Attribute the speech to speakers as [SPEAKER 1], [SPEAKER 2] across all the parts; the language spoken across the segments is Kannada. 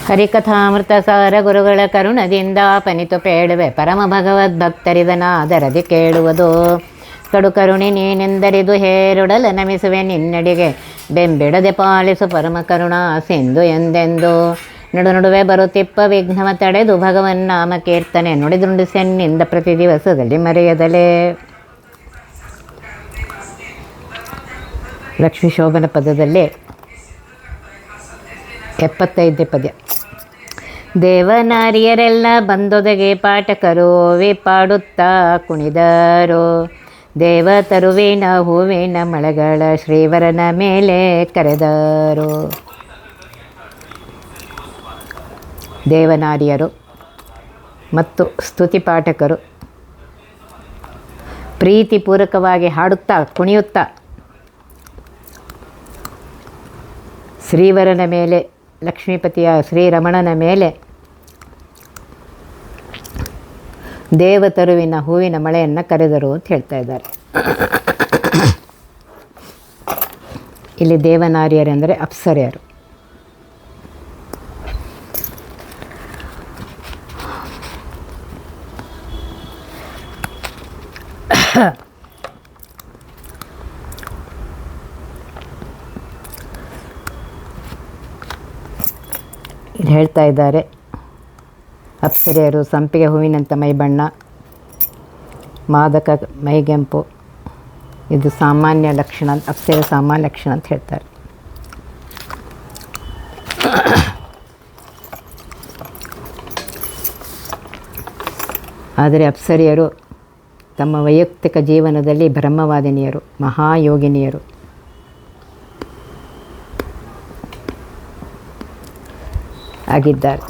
[SPEAKER 1] ಹರಿಕಥಾಮೃತ ಸಾರ ಗುರುಗಳ ಕರುಣದಿಂದ ಪನಿತು ಪೇಳುವೆ ಪರಮ ಭಗವದ್ಭಕ್ತರಿದನಾದರದಿ ಕೇಳುವುದು. ಕಡು ಕರುಣಿ ನೀನೆಂದರಿದು ಹೇರುಡಲ ನಮಿಸುವೆ ನಿನ್ನಡಿಗೆ ಬೆಂಬಿಡದೆ ಪಾಲಿಸು ಪರಮ ಕರುಣಾ ಸಿಂಧು ಎಂದೆಂದು. ನಡು ನಡುವೆ ಬರುತ್ತಿಪ್ಪ ವಿಘ್ನವ ತಡೆದು ಭಗವನ್ನಾಮ ಕೀರ್ತನೆ ನುಡಿದುಂಡಿಸೆನ್ನಿಂದ ಪ್ರತಿ ದಿವಸದಲ್ಲಿ ಮರೆಯದಲೇ. ಲಕ್ಷ್ಮೀ ಶೋಭನ ಪದದಲ್ಲಿ 75ನೇ ಪದ್ಯ. ದೇವನಾರಿಯರೆಲ್ಲ ಬಂದೊದಗೆ ಪಾಠಕರು ಪಾಡುತ್ತಾ ಕುಣಿದರು. ದೇವ ತರುವಿನ ಹೂವಿನ ಮಳೆಗಳ ಶ್ರೀವರನ ಮೇಲೆ ಕರೆದರು. ದೇವನಾರಿಯರು ಮತ್ತು ಸ್ತುತಿ ಪಾಠಕರು ಪ್ರೀತಿಪೂರ್ವಕವಾಗಿ ಹಾಡುತ್ತಾ ಕುಣಿಯುತ್ತಾ ಶ್ರೀವರನ ಮೇಲೆ, ಲಕ್ಷ್ಮೀಪತಿಯ ಶ್ರೀರಮಣನ ಮೇಲೆ ದೇವತರುವಿನ ಹೂವಿನ ಮಳೆಯನ್ನು ಕರೆದರು ಅಂತ ಹೇಳ್ತಾ ಇದ್ದಾರೆ. ಇಲ್ಲಿ ದೇವನಾರಿಯರೆಂದರೆ ಅಪ್ಸರೆಯರು. ಇಲ್ಲಿ ಹೇಳ್ತಾ ಇದ್ದಾರೆ, ಅಪ್ಸರೆಯರು ಸಂಪಿಗೆ ಹೂವಿನಂಥ ಮೈಬಣ್ಣ, ಮಾದಕ ಮೈಗೆಂಪು, ಇದು ಸಾಮಾನ್ಯ ಲಕ್ಷಣ, ಅಪ್ಸರೆ ಸಾಮಾನ್ಯ ಲಕ್ಷಣ ಅಂತ ಹೇಳ್ತಾರೆ. ಆದರೆ ಅಪ್ಸರೆಯರು ತಮ್ಮ ವೈಯಕ್ತಿಕ ಜೀವನದಲ್ಲಿ ಬ್ರಹ್ಮವಾದಿನಿಯರು, ಮಹಾಯೋಗಿನಿಯರು. ಆಗಿದ್ದಾರೆ.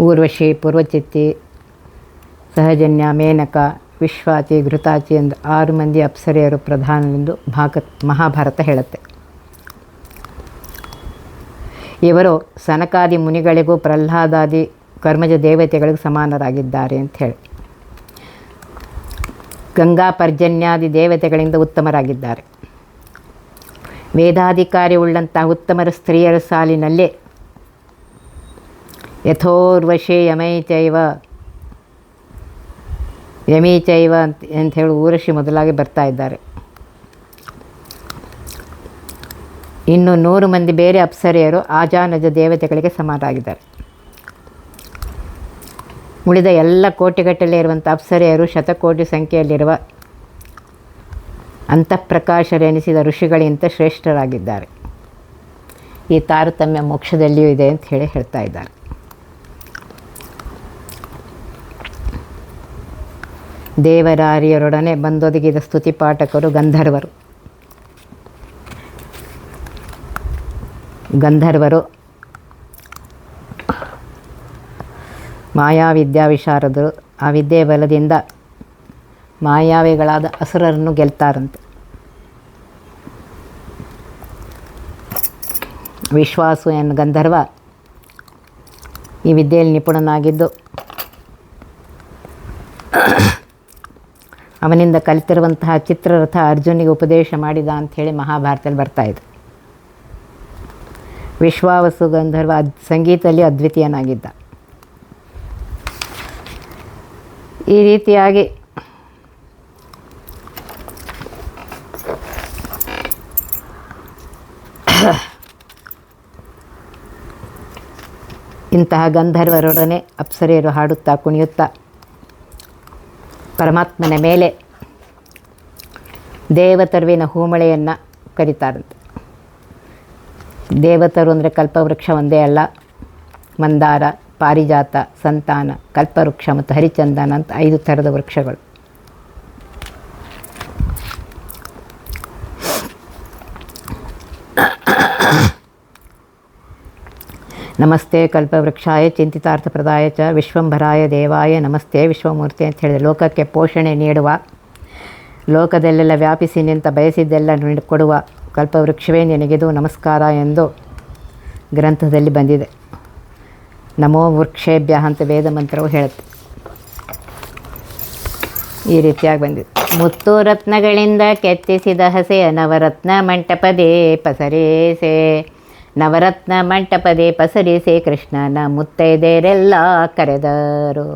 [SPEAKER 1] ಊರ್ವಶಿ, ಪೂರ್ವಚಿತ್ತಿ, ಸಹಜನ್ಯ, ಮೇನಕ, ವಿಶ್ವಾತಿ, ಘೃತಾಚಿ ಎಂದು 6 ಮಂದಿ ಅಪ್ಸರೆಯರು ಪ್ರಧಾನವೆಂದು ಮಹಾಭಾರತ ಹೇಳುತ್ತೆ. ಇವರು ಸನಕಾದಿ ಮುನಿಗಳಿಗೂ ಪ್ರಹ್ಲಾದಾದಿ ಕರ್ಮಜ ದೇವತೆಗಳಿಗೂ ಸಮಾನರಾಗಿದ್ದಾರೆ ಅಂತ ಹೇಳಿ, ಗಂಗಾ ಪರ್ಜನ್ಯಾದಿ ದೇವತೆಗಳಿಂದ ಉತ್ತಮರಾಗಿದ್ದಾರೆ. ವೇದಾಧಿಕಾರಿ ಉಳ್ಳಂತಹ ಉತ್ತಮರ ಸ್ತ್ರೀಯರ ಸಾಲಿನಲ್ಲಿ ಯಥೋರ್ವಶೇ ಯಮೈಚೈವ ಯಮೀಚೈವ ಅಂತ ಹೇಳಿ ಊರ್ವಶಿ ಮೊದಲಾಗಿ ಬರ್ತಾ ಇದ್ದಾರೆ. ಇನ್ನು 100 ಮಂದಿ ಬೇರೆ ಅಪ್ಸರೆಯರು ಆಜಾನಜ ದೇವತೆಗಳಿಗೆ ಸಮಾನರಾಗಿದ್ದಾರೆ. ಉಳಿದ ಎಲ್ಲ ಕೋಟಿಗಟ್ಟಲೆ ಇರುವಂಥ ಅಪ್ಸರೆಯರು ಶತಕೋಟಿ ಸಂಖ್ಯೆಯಲ್ಲಿರುವ ಅಂತಃಪ್ರಕಾಶರೆನಿಸಿದ ಋಷಿಗಳಿಗಿಂತ ಶ್ರೇಷ್ಠರಾಗಿದ್ದಾರೆ. ಈ ತಾರತಮ್ಯ ಮೋಕ್ಷದಲ್ಲಿಯೂ ಇದೆ ಅಂತ ಹೇಳಿ ಹೇಳ್ತಾ ಇದ್ದಾರೆ. ದೇವರಾರಿಯರೊಡನೆ ಬಂದೊದಗಿದ ಸ್ತುತಿ ಪಾಠಕರು ಗಂಧರ್ವರು. ಗಂಧರ್ವರು ಮಾಯಾವಿದ್ಯಾ ವಿಶಾರದರು. ಆ ವಿದ್ಯೆ ಬಲದಿಂದ ಮಾಯಾವಿಗಳಾದ ಅಸುರರನ್ನು ಗೆಲ್ತಾರಂತೆ. ವಿಶ್ವಾಸು ಎನ್ನುವ ಗಂಧರ್ವ ಈ ವಿದ್ಯೆಯಲ್ಲಿ ನಿಪುಣನಾಗಿದ್ದು ಅವನಿಂದ ಕಲಿತಿರುವಂತಹ ಚಿತ್ರರಥ ಅರ್ಜುನಿಗೆ ಉಪದೇಶ ಮಾಡಿದ ಅಂಥೇಳಿ ಮಹಾಭಾರತದಲ್ಲಿ ಬರ್ತಾಯಿದೆ. ವಿಶ್ವಾವಸು ಗಂಧರ್ವ ಸಂಗೀತದಲ್ಲಿ ಅದ್ವಿತೀಯನಾಗಿದ್ದ. ಈ ರೀತಿಯಾಗಿ ಇಂತಹ ಗಂಧರ್ವರೊಡನೆ ಅಪ್ಸರೆಯರು ಹಾಡುತ್ತಾ ಕುಣಿಯುತ್ತಾ ಪರಮಾತ್ಮನ ಮೇಲೆ ದೇವತರುವಿನ ಹೂಮಳೆಯನ್ನು ಕರೀತಾರಂತೆ. ದೇವತರು ಅಂದರೆ ಕಲ್ಪವೃಕ್ಷ ಒಂದೇ ಅಲ್ಲ, ಮಂದಾರ, ಪಾರಿಜಾತ, ಸಂತಾನ, ಕಲ್ಪವೃಕ್ಷ ಮತ್ತು ಹರಿಚಂದನ ಅಂತ 5 ಥರದ ವೃಕ್ಷಗಳು. ನಮಸ್ತೆ ಕಲ್ಪವೃಕ್ಷಾಯ ಚಿಂತಿತಾರ್ಥಪ್ರದಾಯ ಚ ವಿಶ್ವಂಭರಾಯ ದೇವಾಯ ನಮಸ್ತೆ ವಿಶ್ವಮೂರ್ತಿ ಅಂತ ಹೇಳಿದರೆ, ಲೋಕಕ್ಕೆ ಪೋಷಣೆ ನೀಡುವ, ಲೋಕದಲ್ಲೆಲ್ಲ ವ್ಯಾಪಿಸಿ ನಿಂತ ಬಯಸಿದ್ದೆಲ್ಲ ಕೊಡುವ ಕಲ್ಪವೃಕ್ಷವೇ ನಿನಗಿದು ನಮಸ್ಕಾರ ಎಂದು ಗ್ರಂಥದಲ್ಲಿ ಬಂದಿದೆ. ನಮೋ ವೃಕ್ಷೇಭ್ಯ ಅಂತ ವೇದ ಮಂತ್ರವು ಹೇಳುತ್ತೆ. ಈ ರೀತಿಯಾಗಿ ಬಂದಿದೆ. ಮುತ್ತು ರತ್ನಗಳಿಂದ ಕೆತ್ತಿಸಿದ ಹಸೆಯ ನವರತ್ನ ಮಂಟಪದೇ ಪಸರಿಸೆ, ನವರತ್ನ ಮಂಟಪದೇ ಪಸರಿಸೆ, ಕೃಷ್ಣನ ಮುತ್ತೈದೆಯರೆಲ್ಲ ಕರೆದರು.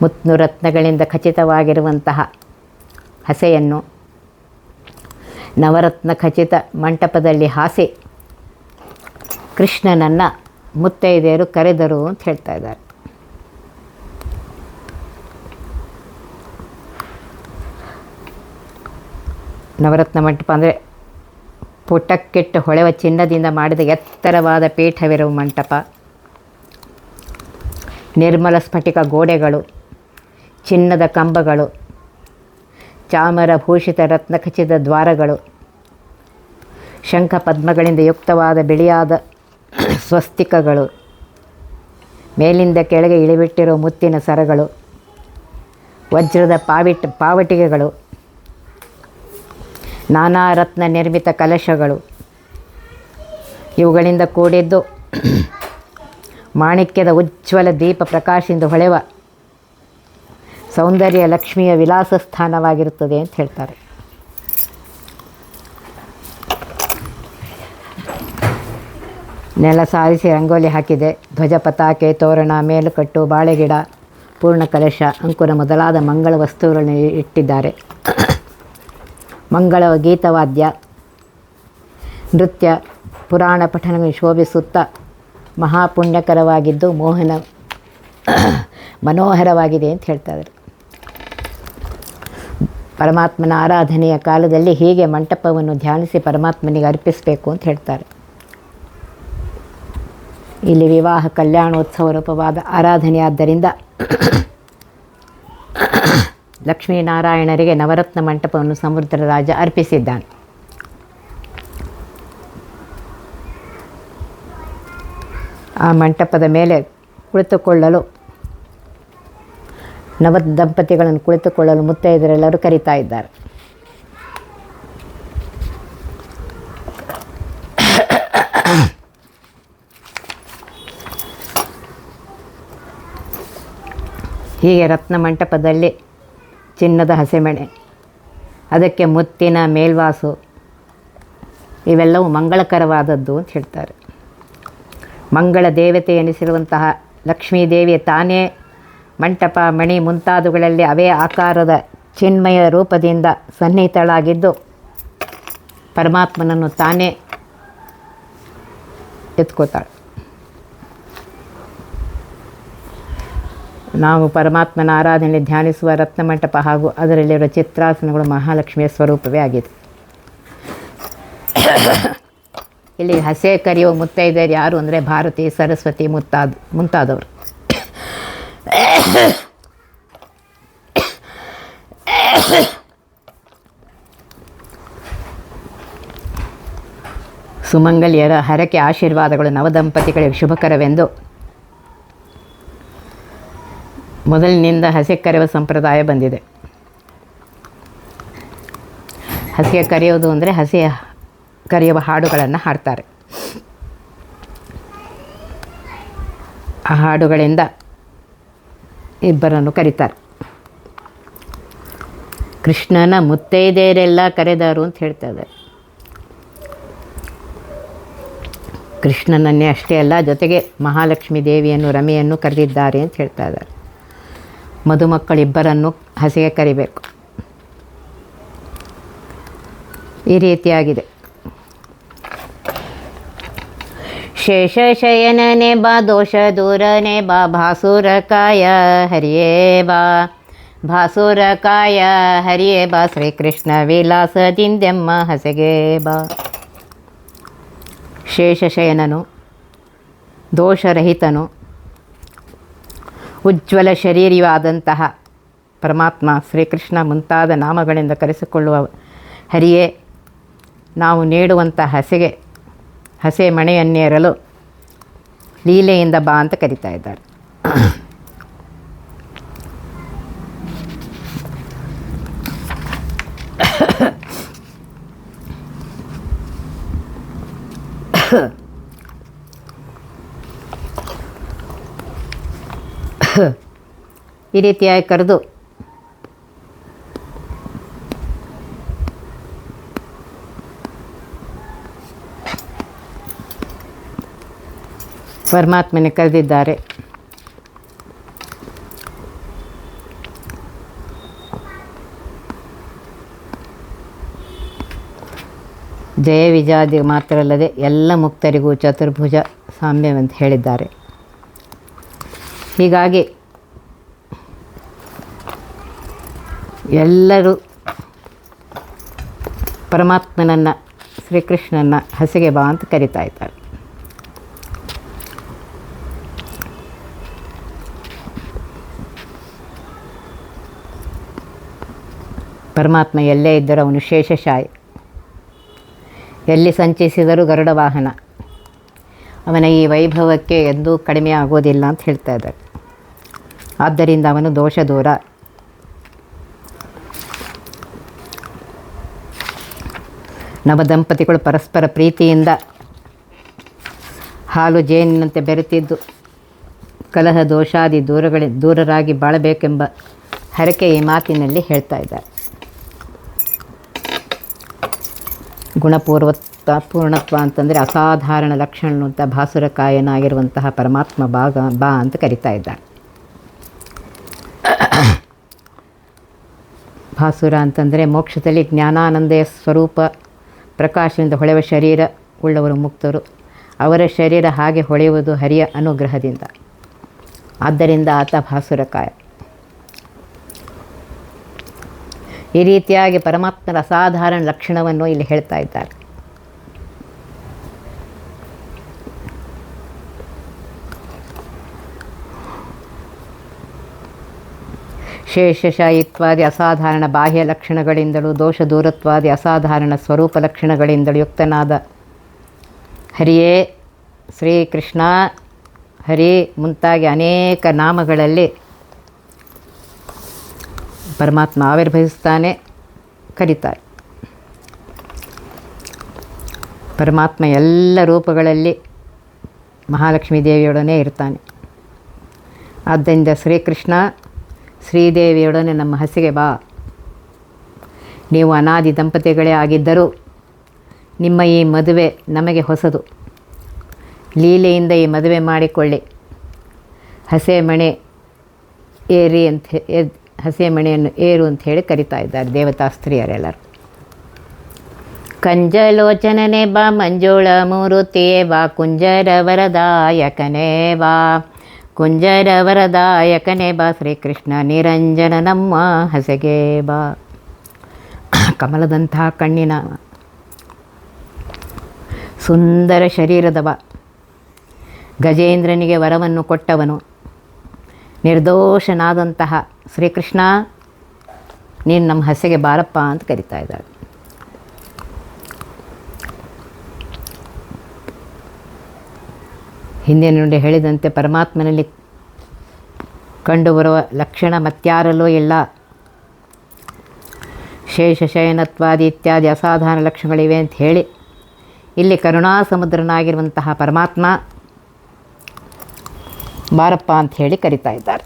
[SPEAKER 1] ಮುತ್ತು ರತ್ನಗಳಿಂದ ಖಚಿತವಾಗಿರುವಂತಹ ಹಸೆಯನ್ನು ನವರತ್ನ ಖಚಿತ ಮಂಟಪದಲ್ಲಿ ಹಾಸಿ ಕೃಷ್ಣನನ್ನು ಮುತ್ತೈದೆಯರು ಕರೆದರು ಅಂತ ಹೇಳ್ತಾ ಇದ್ದಾರೆ. ನವರತ್ನ ಮಂಟಪ ಅಂದರೆ ಪುಟಕ್ಕಿಟ್ಟು ಹೊಳೆವ ಚಿನ್ನದಿಂದ ಮಾಡಿದ ಎತ್ತರವಾದ ಪೀಠವಿರುವ ಮಂಟಪ, ನಿರ್ಮಲ ಸ್ಫಟಿಕ ಗೋಡೆಗಳು, ಚಿನ್ನದ ಕಂಬಗಳು, ಚಾಮರ ಭೂಷಿತ ರತ್ನಖಚಿತ ದ್ವಾರಗಳು, ಶಂಖ ಪದ್ಮಗಳಿಂದ ಯುಕ್ತವಾದ ಬಿಳಿಯಾದ ಸ್ವಸ್ತಿಕಗಳು, ಮೇಲಿಂದ ಕೆಳಗೆ ಇಳಿಬಿಟ್ಟಿರುವ ಮುತ್ತಿನ ಸರಗಳು, ವಜ್ರದ ಪಾವಟಿಗೆಗಳು, ನಾನಾ ರತ್ನ ನಿರ್ಮಿತ ಕಲಶಗಳು, ಇವುಗಳಿಂದ ಕೂಡಿದ್ದು ಮಾಣಿಕ್ಯದ ಉಜ್ವಲ ದೀಪ ಪ್ರಕಾಶದಿಂದ ಹೊಳೆವ ಸೌಂದರ್ಯ ಲಕ್ಷ್ಮಿಯ ವಿಲಾಸ ಸ್ಥಾನವಾಗಿರುತ್ತದೆ ಅಂತ ಹೇಳ್ತಾರೆ. ನೆಲ ಸಾರಿಸಿ ರಂಗೋಲಿ ಹಾಕಿದೆ. ಧ್ವಜ ಪತಾಕೆ, ತೋರಣ, ಮೇಲುಕಟ್ಟು, ಬಾಳೆಗಿಡ, ಪೂರ್ಣ ಕಲಶ, ಅಂಕುರ ಮೊದಲಾದ ಮಂಗಳ ವಸ್ತುಗಳನ್ನು ಇಟ್ಟಿದ್ದಾರೆ. ಮಂಗಳ ಗೀತವಾದ್ಯ, ನೃತ್ಯ, ಪುರಾಣ ಪಠಣಗಳು ಶೋಭಿಸುತ್ತಾ ಮಹಾಪುಣ್ಯಕರವಾಗಿದ್ದು ಮನೋಹರವಾಗಿದೆ ಅಂತ ಹೇಳ್ತಾರೆ. ಪರಮಾತ್ಮನ ಆರಾಧನೆಯ ಕಾಲದಲ್ಲಿ ಹೀಗೆ ಮಂಟಪವನ್ನು ಧ್ಯಾನಿಸಿ ಪರಮಾತ್ಮನಿಗೆ ಅರ್ಪಿಸಬೇಕು ಅಂತ ಹೇಳ್ತಾರೆ. ಇಲ್ಲಿ ವಿವಾಹ ಕಲ್ಯಾಣೋತ್ಸವ ರೂಪವಾದ ಆರಾಧನೆಯಾದ್ದರಿಂದ ಲಕ್ಷ್ಮೀನಾರಾಯಣರಿಗೆ ನವರತ್ನ ಮಂಟಪವನ್ನು ಸಮುದ್ರ ರಾಜ ಅರ್ಪಿಸಿದ್ದಾನೆ. ಆ ಮಂಟಪದ ಮೇಲೆ ಕುಳಿತುಕೊಳ್ಳಲು ನವ ದಂಪತಿಗಳನ್ನು ಕುಳಿತುಕೊಳ್ಳಲು ಮುತ್ತೈದರೆಲ್ಲರೂ ಕರೀತಾ ಇದ್ದಾರೆ. ಹೀಗೆ ರತ್ನ ಮಂಟಪದಲ್ಲಿ ಚಿನ್ನದ ಹಸೆಮಣೆ, ಅದಕ್ಕೆ ಮುತ್ತಿನ ಮೇಲ್ವಾಸು, ಇವೆಲ್ಲವೂ ಮಂಗಳಕರವಾದದ್ದು ಅಂತ ಹೇಳ್ತಾರೆ. ಮಂಗಳ ದೇವತೆ ಎನಿಸಿರುವಂತಹ ಲಕ್ಷ್ಮೀದೇವಿಯ ತಾನೇ ಮಂಟಪ, ಮಣಿ ಮುಂತಾದವುಗಳಲ್ಲಿ ಅವೇ ಆಕಾರದ ಚಿನ್ಮಯ ರೂಪದಿಂದ ಸನ್ನಿಹಿತಳಾಗಿದ್ದು ಪರಮಾತ್ಮನನ್ನು ತಾನೇ ಎತ್ಕೋತಾಳೆ. ನಾವು ಪರಮಾತ್ಮನ ಆರಾಧನೆ ಧ್ಯಾನಿಸುವ ರತ್ನಮಂಟಪ ಹಾಗೂ ಅದರಲ್ಲಿರುವ ಚಿತ್ರಾಸನಗಳು ಮಹಾಲಕ್ಷ್ಮಿಯ ಸ್ವರೂಪವೇ ಆಗಿದೆ. ಇಲ್ಲಿ ಹಸೆ ಕರೆಯುವ ಮುತ್ತೈದೆಯರು ಯಾರು ಅಂದರೆ ಭಾರತಿ, ಸರಸ್ವತಿ ಮುಂತಾದವರು. ಸುಮಂಗಲಿಯರ ಹರಕೆ ಆಶೀರ್ವಾದಗಳು ನವದಂಪತಿಗಳಿಗೆ ಶುಭಕರವೆಂದು ಮೊದಲಿನಿಂದ ಹಸೆ ಕರೆಯುವ ಸಂಪ್ರದಾಯ ಬಂದಿದೆ. ಹಸೆ ಕರೆಯೋದು ಅಂದರೆ ಹಸೆ ಕರೆಯುವ ಹಾಡುಗಳನ್ನು ಹಾಡ್ತಾರೆ. ಆ ಹಾಡುಗಳಿಂದ ಇಬ್ಬರನ್ನು ಕರೀತಾರೆ. ಕೃಷ್ಣನ ಮುತ್ತೈದೆಯರೆಲ್ಲ ಕರೆದರು ಅಂತ ಹೇಳ್ತಾ ಇದ್ದಾರೆ. ಕೃಷ್ಣನನ್ನೇ ಅಷ್ಟೇ ಅಲ್ಲ, ಜೊತೆಗೆ ಮಹಾಲಕ್ಷ್ಮೀ ದೇವಿಯನ್ನು, ರಮೆಯನ್ನು ಕರೆದಿದ್ದಾರೆ ಅಂತ ಹೇಳ್ತಾ ಇದ್ದಾರೆ. ಮದುಮಕ್ಕಳಿಬ್ಬರನ್ನು ಹಸೆಗೆ ಕರಿಬೇಕು. ಈ ರೀತಿಯಾಗಿದೆ. ಶೇಷ ಶಯನನೆ ಬಾ, ದೋಷ ದೂರನೆ ಬಾ, ಭಾಸುರ ಕಾಯ ಹರಿಯೇ ಬಾ, ಭಾಸುರ ಕಾಯ ಹರಿಯೇ ಬಾ, ಶ್ರೀಕೃಷ್ಣ ವಿಲಾಸದಿಂದೆಮ್ಮ ಹಸೆಗೆ ಬಾ. ಶೇಷಶಯನನು, ದೋಷರಹಿತನು, ಉಜ್ವಲ ಶರೀರವಾದಂತಹ ಪರಮಾತ್ಮ ಶ್ರೀಕೃಷ್ಣ ಮುಂತಾದ ನಾಮಗಳಿಂದ ಕರೆಸಿಕೊಳ್ಳುವ ಹರಿಯೇ, ನಾವು ನೀಡುವಂಥ ಹಸೆ ಮಣೆಯನ್ನೇರಲು ಲೀಲೆಯಿಂದ ಬಾ ಅಂತ ಕರೀತಾ ಇದ್ದಾರೆ. ಈ ರೀತಿಯಾಗಿ ಕರೆದು ಪರಮಾತ್ಮನ ಕರೆದಿದ್ದಾರೆ. ಜಯ ವಿಜಯಾದಿ ಮಾತ್ರ ಅಲ್ಲದೆ ಎಲ್ಲ ಮುಕ್ತರಿಗೂ ಚತುರ್ಭುಜ ಸಾಮ್ಯವಂತ ಹೇಳಿದ್ದಾರೆ. ಹೀಗಾಗಿ ಎಲ್ಲರೂ ಪರಮಾತ್ಮನನ್ನು ಶ್ರೀಕೃಷ್ಣನ ಹಸಿಗೆ ಬಾ ಅಂತ ಕರಿತಾ ಇದ್ದಾರೆ. ಪರಮಾತ್ಮ ಎಲ್ಲೇ ಇದ್ದರೂ ಅವನು ಶೇಷಶಾಯಿ, ಎಲ್ಲಿ ಸಂಚರಿಸಿದರೂ ಗರುಡ ವಾಹನ, ಅವನ ಈ ವೈಭವಕ್ಕೆ ಎಂದೂ ಕಡಿಮೆ ಆಗೋದಿಲ್ಲ ಅಂತ ಹೇಳ್ತಾ ಇದ್ದಾರೆ. ಆದ್ದರಿಂದ ಅವನು ದೋಷ ದೂರ. ನವದಂಪತಿಗಳು ಪರಸ್ಪರ ಪ್ರೀತಿಯಿಂದ ಹಾಲು ಜೇನಿನಂತೆ ಬೆರೆತಿದ್ದು ಕಲಹ ದೋಷಾದಿ ದೂರರಾಗಿ ಬಾಳಬೇಕೆಂಬ ಹರಕೆ ಈ ಮಾತಿನಲ್ಲಿ ಹೇಳ್ತಾ ಇದ್ದಾರೆ. ಪೂರ್ಣತ್ವ ಅಂತಂದರೆ ಅಸಾಧಾರಣ ಲಕ್ಷಣ ಅಂತ ಭಾಸುರಕಾಯನಾಗಿರುವಂತಹ ಪರಮಾತ್ಮ ಬಾ ಅಂತ ಕರಿತಾ ಇದ್ದಾರೆ. ಭಾಸುರ ಅಂತಂದರೆ ಮೋಕ್ಷದಲ್ಲಿ ಜ್ಞಾನಾನಂದಯ ಸ್ವರೂಪ ಪ್ರಕಾಶದಿಂದ ಹೊಳೆವ ಶರೀರ ಉಳ್ಳವರು ಮುಕ್ತರು. ಅವರ ಶರೀರ ಹಾಗೆ ಹೊಳೆಯುವುದು ಹರಿಯ ಅನುಗ್ರಹದಿಂದ. ಆದ್ದರಿಂದ ಆತ ಭಾಸುರಕಾಯ. ಈ ರೀತಿಯಾಗಿ ಪರಮಾತ್ಮನ ಅಸಾಧಾರಣ ಲಕ್ಷಣವನ್ನು ಇಲ್ಲಿ ಹೇಳ್ತಾ ಇದ್ದಾರೆ. ಶೇಷಶಾಯಿತ್ವಾದಿ ಅಸಾಧಾರಣ ಬಾಹ್ಯ ಲಕ್ಷಣಗಳಿಂದಲೂ ದೋಷ ದೂರತ್ವಾದಿ ಅಸಾಧಾರಣ ಸ್ವರೂಪ ಲಕ್ಷಣಗಳಿಂದಲೂ ಯುಕ್ತನಾದ ಹರಿಯೇ ಶ್ರೀಕೃಷ್ಣ, ಹರಿ ಮುಂತಾಗಿ ಅನೇಕ ನಾಮಗಳಲ್ಲಿ ಪರಮಾತ್ಮ ಆವಿರ್ಭವಿಸ್ತಾನೆ, ಕರೀತಾರೆ. ಪರಮಾತ್ಮ ಎಲ್ಲ ರೂಪಗಳಲ್ಲಿ ಮಹಾಲಕ್ಷ್ಮೀ ದೇವಿಯೊಡನೆ ಇರ್ತಾನೆ. ಆದ್ದರಿಂದ ಶ್ರೀಕೃಷ್ಣ ಶ್ರೀದೇವಿಯೊಡನೆ ನಮ್ಮ ಹಸಿಗೆ ಬಾ. ನೀವು ಅನಾದಿ ದಂಪತಿಗಳೇ ಆಗಿದ್ದರೂ ನಿಮ್ಮ ಈ ಮದುವೆ ನಮಗೆ ಹೊಸದು. ಲೀಲೆಯಿಂದ ಈ ಮದುವೆ ಮಾಡಿಕೊಳ್ಳಿ. ಹಸೆ ಮಣೆ ಏರಿ ಹಸೆ ಮಣೆಯನ್ನು ಏರು ಅಂತ ಹೇಳಿ ಕರಿತಾ ಇದ್ದಾರೆ ದೇವತಾ ಸ್ತ್ರೀಯರೆಲ್ಲರು. ಕಂಜಲೋಚನನೆ ಬಾ ಮಂಜುಳ ಮೂರುತಿಯೇ ಬಾ, ಕುಂಜರ ವರದಾಯಕನೇ ಬಾ, ಕುಂಜರ ವರದಾಯಕನೇ ಬಾ, ಶ್ರೀಕೃಷ್ಣ ನಿರಂಜನ ನಮ್ಮ ಹಸೆಗೆ ಬಾ. ಕಮಲದಂತಹ ಕಣ್ಣಿನ ಸುಂದರ ಶರೀರದವ, ಗಜೇಂದ್ರನಿಗೆ ವರವನ್ನು ಕೊಟ್ಟವನು, ನಿರ್ದೋಷನಾದಂತಹ ಶ್ರೀಕೃಷ್ಣ ನೀನು ನಮ್ಮ ಹಸೆಗೆ ಬಾರಪ್ಪ ಅಂತ ಕರಿತಾ ಇದ್ದಾಳೆ. ಹಿಂದೆ ನುಡಿ ಹೇಳಿದಂತೆ ಪರಮಾತ್ಮನಲ್ಲಿ ಕಂಡುಬರುವ ಲಕ್ಷಣ ಮತ್ಯಾರಲ್ಲೂ ಇಲ್ಲ. ಶೇಷಶಯನತ್ವಾದಿ ಇತ್ಯಾದಿ ಅಸಾಧಾರಣ ಲಕ್ಷಣಗಳಿವೆ ಅಂತ ಹೇಳಿ ಇಲ್ಲಿ ಕರುಣಾ ಸಮುದ್ರನಾಗಿರುವಂತಹ ಪರಮಾತ್ಮ ಬಾರಪ್ಪ ಅಂತ ಹೇಳಿ ಕರಿತಾ ಇದ್ದಾರೆ.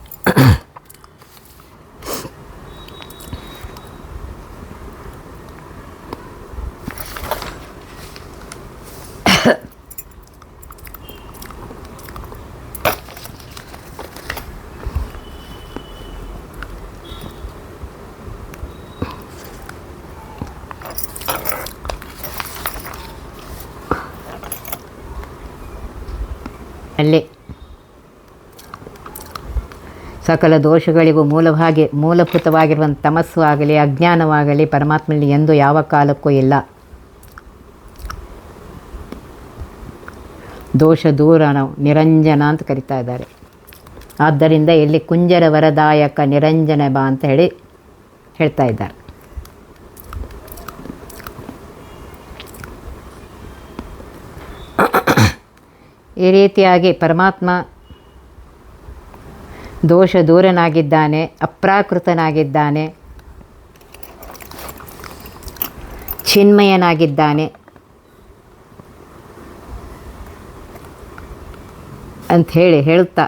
[SPEAKER 1] ಅಲ್ಲಿ ಸಕಲ ದೋಷಗಳಿಗೂ ಮೂಲಭೂತವಾಗಿರುವಂಥ ತಮಸ್ಸು ಆಗಲಿ ಅಜ್ಞಾನವಾಗಲಿ ಪರಮಾತ್ಮನಲ್ಲಿ ಎಂದು ಯಾವ ಕಾಲಕ್ಕೂ ಇಲ್ಲ. ದೋಷ ದೂರ ನಿರಂಜನ ಅಂತ ಕರಿತಾ ಇದ್ದಾರೆ. ಆದ್ದರಿಂದ ಇಲ್ಲಿ ಕುಂಜರ ವರದಾಯಕ ನಿರಂಜನ ಬಾ ಅಂತ ಹೇಳಿ ಹೇಳ್ತಾ ಇದ್ದಾರೆ. ಈ ರೀತಿಯಾಗಿ ಪರಮಾತ್ಮ ದೋಷ ದೂರನಾಗಿದ್ದಾನೆ, ಅಪ್ರಾಕೃತನಾಗಿದ್ದಾನೆ, ಚಿನ್ಮಯನಾಗಿದ್ದಾನೆ ಅಂಥೇಳಿ ಹೇಳುತ್ತಾ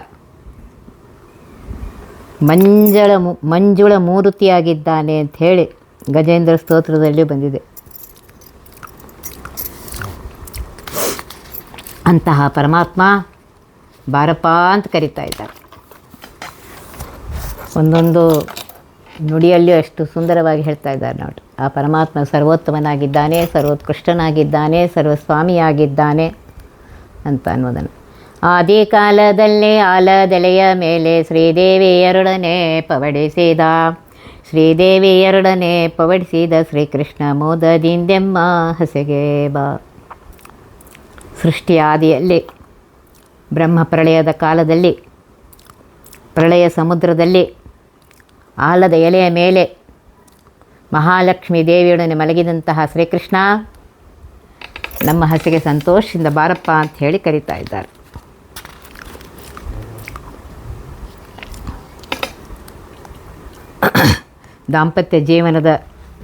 [SPEAKER 1] ಮಂಜುಳ ಮೂರುತಿಯಾಗಿದ್ದಾನೆ ಅಂಥೇಳಿ ಗಜೇಂದ್ರ ಸ್ತೋತ್ರದಲ್ಲಿ ಬಂದಿದೆ. ಅಂತಹ ಪರಮಾತ್ಮ ಬಾರಪ್ಪ ಅಂತ ಕರಿತಾ ಇದ್ದಾರೆ. ಒಂದೊಂದು ನುಡಿಯಲ್ಲಿಯೂ ಅಷ್ಟು ಸುಂದರವಾಗಿ ಹೇಳ್ತಾ ಇದ್ದಾರೆ ನೋಡಿ. ಆ ಪರಮಾತ್ಮ ಸರ್ವೋತ್ತಮನಾಗಿದ್ದಾನೆ, ಸರ್ವೋತ್ಕೃಷ್ಟನಾಗಿದ್ದಾನೆ, ಸರ್ವಸ್ವಾಮಿಯಾಗಿದ್ದಾನೆ ಅಂತ ಅನ್ನೋದನ್ನು. ಆದಿ ಕಾಲದಲ್ಲೇ ಆಲದೆಲೆಯ ಮೇಲೆ ಶ್ರೀದೇವಿಯರೊಡನೆ ಪವಡಿಸಿದ, ಶ್ರೀದೇವಿಯರೊಡನೆ ಪವಡಿಸಿದ ಶ್ರೀಕೃಷ್ಣ ಮೋದದಿಂದೆಮ್ಮ ಹಸೆಗೆ ಬಾ. ಸೃಷ್ಟಿಯ ಆದಿಯಲ್ಲಿ ಬ್ರಹ್ಮ ಪ್ರಳಯದ ಕಾಲದಲ್ಲಿ ಪ್ರಳಯ ಸಮುದ್ರದಲ್ಲಿ ಆಲದ ಎಲೆಯ ಮೇಲೆ ಮಹಾಲಕ್ಷ್ಮೀ ದೇವಿಯೊಡನೆ ಮಲಗಿದಂತಹ ಶ್ರೀಕೃಷ್ಣ ನಮ್ಮ ಹಸಿಗೆ ಸಂತೋಷದಿಂದ ಬಾರಪ್ಪ ಅಂತ ಹೇಳಿ ಕರೀತಾ ಇದ್ದಾರೆ. ದಾಂಪತ್ಯ ಜೀವನದ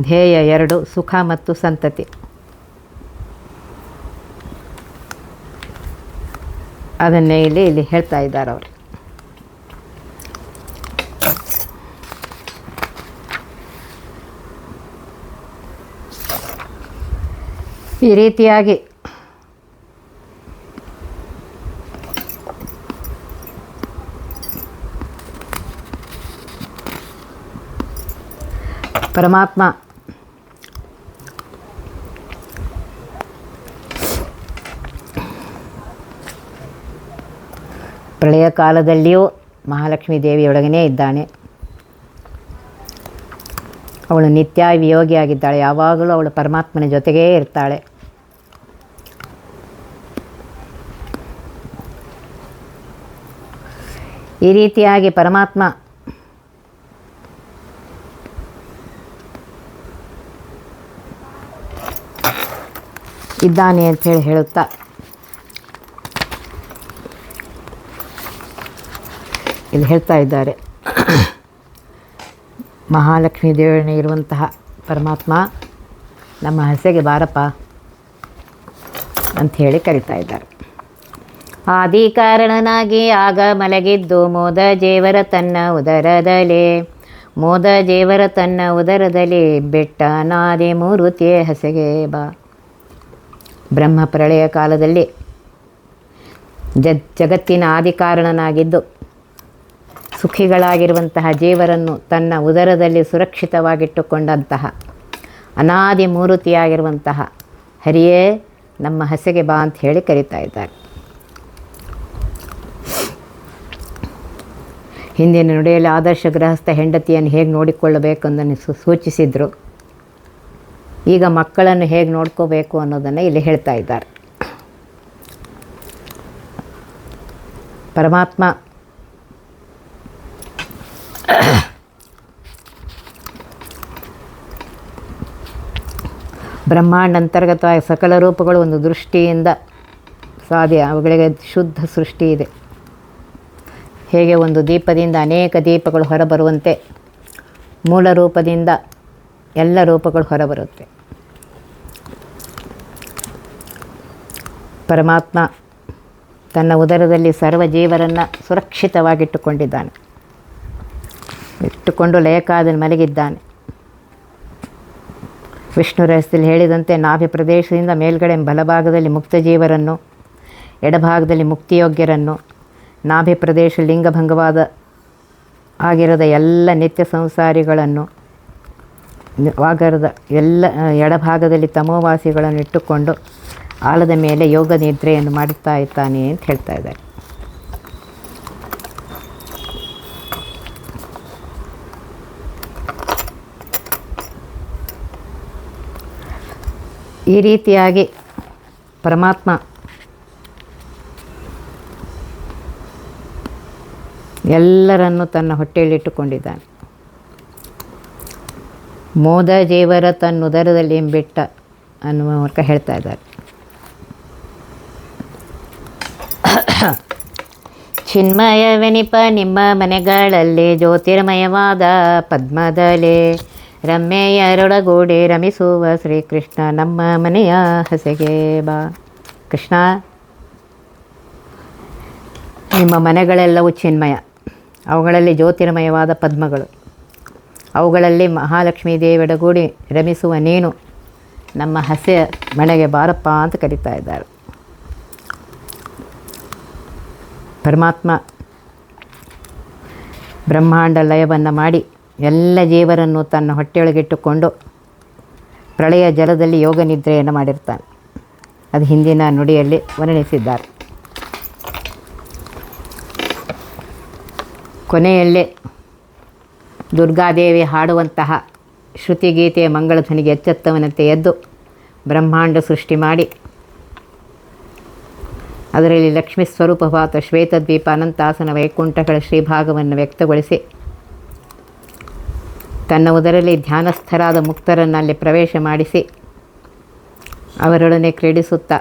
[SPEAKER 1] ಧ್ಯೇಯ 2, ಸುಖ ಮತ್ತು ಸಂತತಿ. ಅದನ್ನೇ ಇಲ್ಲಿ ಹೇಳ್ತಾ ಇದ್ದಾರೆ ಅವರು. ಈ ರೀತಿಯಾಗಿ ಪರಮಾತ್ಮ ಪ್ರಳಯ ಕಾಲದಲ್ಲಿಯೂ ಮಹಾಲಕ್ಷ್ಮೀ ದೇವಿಯೊಳಗನೇ ಇದ್ದಾನೆ. ಅವಳು ನಿತ್ಯ ವಿಯೋಗಿಯಾಗಿದ್ದಾಳೆ. ಯಾವಾಗಲೂ ಅವಳು ಪರಮಾತ್ಮನ ಜೊತೆಗೇ ಇರ್ತಾಳೆ. ಈ ರೀತಿಯಾಗಿ ಪರಮಾತ್ಮ ಇದ್ದಾನೆ ಅಂಥೇಳಿ ಹೇಳುತ್ತಾ ಇಲ್ಲಿ ಹೇಳ್ತಾ ಇದ್ದಾರೆ. ಮಹಾಲಕ್ಷ್ಮೀ ದೇವರೇ ಇರುವಂತಹ ಪರಮಾತ್ಮ ನಮ್ಮ ಹಸೆಗೆ ಬಾರಪ್ಪ ಅಂಥೇಳಿ ಕರಿತಾ ಇದ್ದಾರೆ. ಆದಿ ಕಾರಣನಾಗಿ ಆಗ ಮಲಗಿದ್ದು ಮೋದ ಜೇವರ ತನ್ನ ಉದರದಲ್ಲಿ, ಮೋದ ಜೇವರ ತನ್ನ ಉದರದಲ್ಲಿ ಬೆಟ್ಟ ನಾದಿ ಮೂರುತಿಯ ಹಸೆಗೆ ಬಾ. ಬ್ರಹ್ಮ ಪ್ರಳಯ ಕಾಲದಲ್ಲಿ ಜಗತ್ತಿನ ಆದಿಕಾರಣನಾಗಿದ್ದು ಸುಖಿಗಳಾಗಿರುವಂತಹ ಜೀವರನ್ನು ತನ್ನ ಉದರದಲ್ಲಿ ಸುರಕ್ಷಿತವಾಗಿಟ್ಟುಕೊಂಡಂತಹ ಅನಾದಿ ಮೂರುತಿಯಾಗಿರುವಂತಹ ಹರಿಯೇ ನಮ್ಮ ಹಸೆಗೆ ಬಾ ಅಂತ ಹೇಳಿ ಕರೀತಾ ಇದ್ದಾರೆ. ಹಿಂದಿನ ನುಡಿಯಲ್ಲಿ ಆದರ್ಶ ಗೃಹಸ್ಥ ಹೆಂಡತಿಯನ್ನು ಹೇಗೆ ನೋಡಿಕೊಳ್ಳಬೇಕೆಂದನ್ನು ಸೂಚಿಸಿದರು. ಈಗ ಮಕ್ಕಳನ್ನು ಹೇಗೆ ನೋಡ್ಕೋಬೇಕು ಅನ್ನೋದನ್ನು ಇಲ್ಲಿ ಹೇಳ್ತಾ ಇದ್ದಾರೆ. ಪರಮಾತ್ಮ ಬ್ರಹ್ಮಾಂಡ ಅಂತರ್ಗತವಾಗಿ ಸಕಲ ರೂಪಗಳು ಒಂದು ದೃಷ್ಟಿಯಿಂದ ಸಾಧ್ಯ. ಅವುಗಳಿಗೆ ಶುದ್ಧ ಸೃಷ್ಟಿ ಇದೆ. ಹೇಗೆ ಒಂದು ದೀಪದಿಂದ ಅನೇಕ ದೀಪಗಳು ಹೊರಬರುವಂತೆ ಮೂಲ ರೂಪದಿಂದ ಎಲ್ಲ ರೂಪಗಳು ಹೊರಬರುತ್ತೆ. ಪರಮಾತ್ಮ ತನ್ನ ಉದರದಲ್ಲಿ ಸರ್ವ ಜೀವರನ್ನು ಸುರಕ್ಷಿತವಾಗಿಟ್ಟುಕೊಂಡಿದ್ದಾನೆ. ಇಟ್ಟುಕೊಂಡು ಲಯಕಾದ ಮಲಗಿದ್ದಾನೆ. ವಿಷ್ಣು ರಹಸ್ಯದಲ್ಲಿ ಹೇಳಿದಂತೆ ನಾಭಿ ಪ್ರದೇಶದಿಂದ ಮೇಲ್ಗಡೆ ಬಲಭಾಗದಲ್ಲಿ ಮುಕ್ತ ಜೀವರನ್ನು, ಎಡಭಾಗದಲ್ಲಿ ಮುಕ್ತಿಯೋಗ್ಯರನ್ನು, ನಾಭಿ ಪ್ರದೇಶ ಲಿಂಗಭಂಗವಾದ ಆಗಿರದ ಎಲ್ಲ ನಿತ್ಯ ಸಂಸಾರಿಗಳನ್ನು, ವಾಗರದ ಎಲ್ಲ ಎಡಭಾಗದಲ್ಲಿ ತಮೋವಾಸಿಗಳನ್ನು ಇಟ್ಟುಕೊಂಡು ಆಲದ ಮೇಲೆ ಯೋಗ ನಿದ್ರೆಯನ್ನು ಮಾಡುತ್ತಾ ಇದ್ದಾನೆ ಅಂತ ಹೇಳ್ತಾ ಇದ್ದಾರೆ. ಈ ರೀತಿಯಾಗಿ ಪರಮಾತ್ಮ ಎಲ್ಲರನ್ನು ತನ್ನ ಹೊಟ್ಟೆಯಲ್ಲಿಟ್ಟುಕೊಂಡಿದ್ದಾನೆ. ಮೋದ ಜೇವರ ತನ್ನುದರದಲ್ಲಿ ಎಂಬಿಟ್ಟ ಅನ್ನುವ ಮೂಲಕ ಹೇಳ್ತಾ ಇದ್ದಾರೆ. ಚಿನ್ಮಯವೆನಿಪ ನಿಮ್ಮ ಮನೆಗಳಲ್ಲಿ ಜ್ಯೋತಿರ್ಮಯವಾದ ಪದ್ಮದಲೆ ರಮ್ಮೆಯರೊಡಗೂಡಿ ರಮಿಸುವ ಶ್ರೀಕೃಷ್ಣ ನಮ್ಮ ಮನೆಯ ಹಸೆಗೆ ಬಾ. ಕೃಷ್ಣ, ನಿಮ್ಮ ಮನೆಗಳೆಲ್ಲವೂ ಚಿನ್ಮಯ, ಅವುಗಳಲ್ಲಿ ಜ್ಯೋತಿರ್ಮಯವಾದ ಪದ್ಮಗಳು, ಅವುಗಳಲ್ಲಿ ಮಹಾಲಕ್ಷ್ಮೀ ದೇವಿಯೊಡಗೂಡಿ ರಮಿಸುವ ನೀನು ನಮ್ಮ ಹಸೆಯ ಮನೆಗೆ ಬಾರಪ್ಪ ಅಂತ ಕರೀತಾ ಇದ್ದಾರೆ. ಪರಮಾತ್ಮ ಬ್ರಹ್ಮಾಂಡ ಲಯವನ್ನು ಮಾಡಿ ಎಲ್ಲ ಜೀವರನ್ನು ತನ್ನ ಹೊಟ್ಟೆಯೊಳಗಿಟ್ಟುಕೊಂಡು ಪ್ರಳಯ ಜಲದಲ್ಲಿ ಯೋಗ ನಿದ್ರೆಯನ್ನು ಮಾಡಿರ್ತಾನೆ. ಅದು ಹಿಂದಿನ ನುಡಿಯಲ್ಲಿ ವರ್ಣಿಸಿದ್ದಾರೆ. ಕೊನೆಯಲ್ಲೇ ದುರ್ಗಾದೇವಿ ಹಾಡುವಂತಹ ಶ್ರುತಿಗೀತೆಯ ಮಂಗಳಧ್ವನಿಗೆ ಎಚ್ಚೆತ್ತವನಂತೆ ಎದ್ದು ಬ್ರಹ್ಮಾಂಡ ಸೃಷ್ಟಿ ಮಾಡಿ ಅದರಲ್ಲಿ ಲಕ್ಷ್ಮೀ ಸ್ವರೂಪವಾದ ಶ್ವೇತದ್ವೀಪ ಅನಂತಾಸನ ವೈಕುಂಠಗಳ ಶ್ರೀಭಾಗವನ್ನು ವ್ಯಕ್ತಗೊಳಿಸಿ ತನ್ನ ಉದರಲ್ಲಿ ಧ್ಯಾನಸ್ಥರಾದ ಮುಕ್ತರನ್ನು ಅಲ್ಲಿ ಪ್ರವೇಶ ಮಾಡಿಸಿ ಅವರೊಡನೆ ಕ್ರೀಡಿಸುತ್ತಾ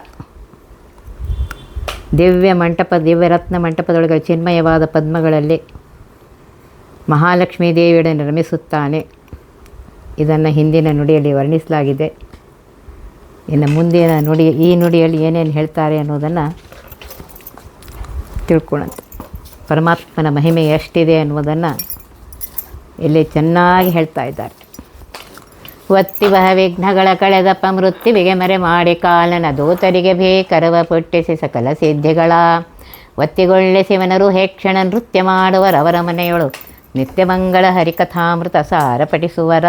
[SPEAKER 1] ದಿವ್ಯರತ್ನ ಮಂಟಪದೊಳಗೆ ಚಿನ್ಮಯವಾದ ಪದ್ಮಗಳಲ್ಲಿ ಮಹಾಲಕ್ಷ್ಮೀ ದೇವಿಯೊಡನೆ ರಮಿಸುತ್ತಾನೆ. ಇದನ್ನು ಹಿಂದಿನ ನುಡಿಯಲ್ಲಿ ವರ್ಣಿಸಲಾಗಿದೆ. ಇನ್ನು ಮುಂದಿನ ನುಡಿ, ಈ ನುಡಿಯಲ್ಲಿ ಏನೇನು ಹೇಳ್ತಾರೆ ಅನ್ನೋದನ್ನು ತಿಳ್ಕೊಳ್ಳೋಣ. ಪರಮಾತ್ಮನ ಮಹಿಮೆ ಎಷ್ಟಿದೆ ಅನ್ನೋದನ್ನು ಇಲ್ಲಿ ಚೆನ್ನಾಗಿ ಹೇಳ್ತಾ ಇದ್ದಾರೆ. ಒತ್ತಿವಹ ವಿಘ್ನಗಳ ಕಳೆದಪ್ಪ ಮೃತ್ಯುವಿಗೆ ಮರೆ ಮಾಡಿ ಕಾಲನ ದೂತರಿಗೆ ಭೀಕರವ ಪುಟ್ಟಿಸಿ ಸಕಲ ಸಿದ್ಧಿಗಳ ಒತ್ತಿಗೊಳ್ಳೆ ಶಿವನರು ಹೇಕ್ಷಣ ನೃತ್ಯ ಮಾಡುವರವರ ಮನೆಯೊಳು ನಿತ್ಯಮಂಗಳ ಹರಿಕಥಾಮೃತ ಸಾರ ಪಠಿಸುವರ.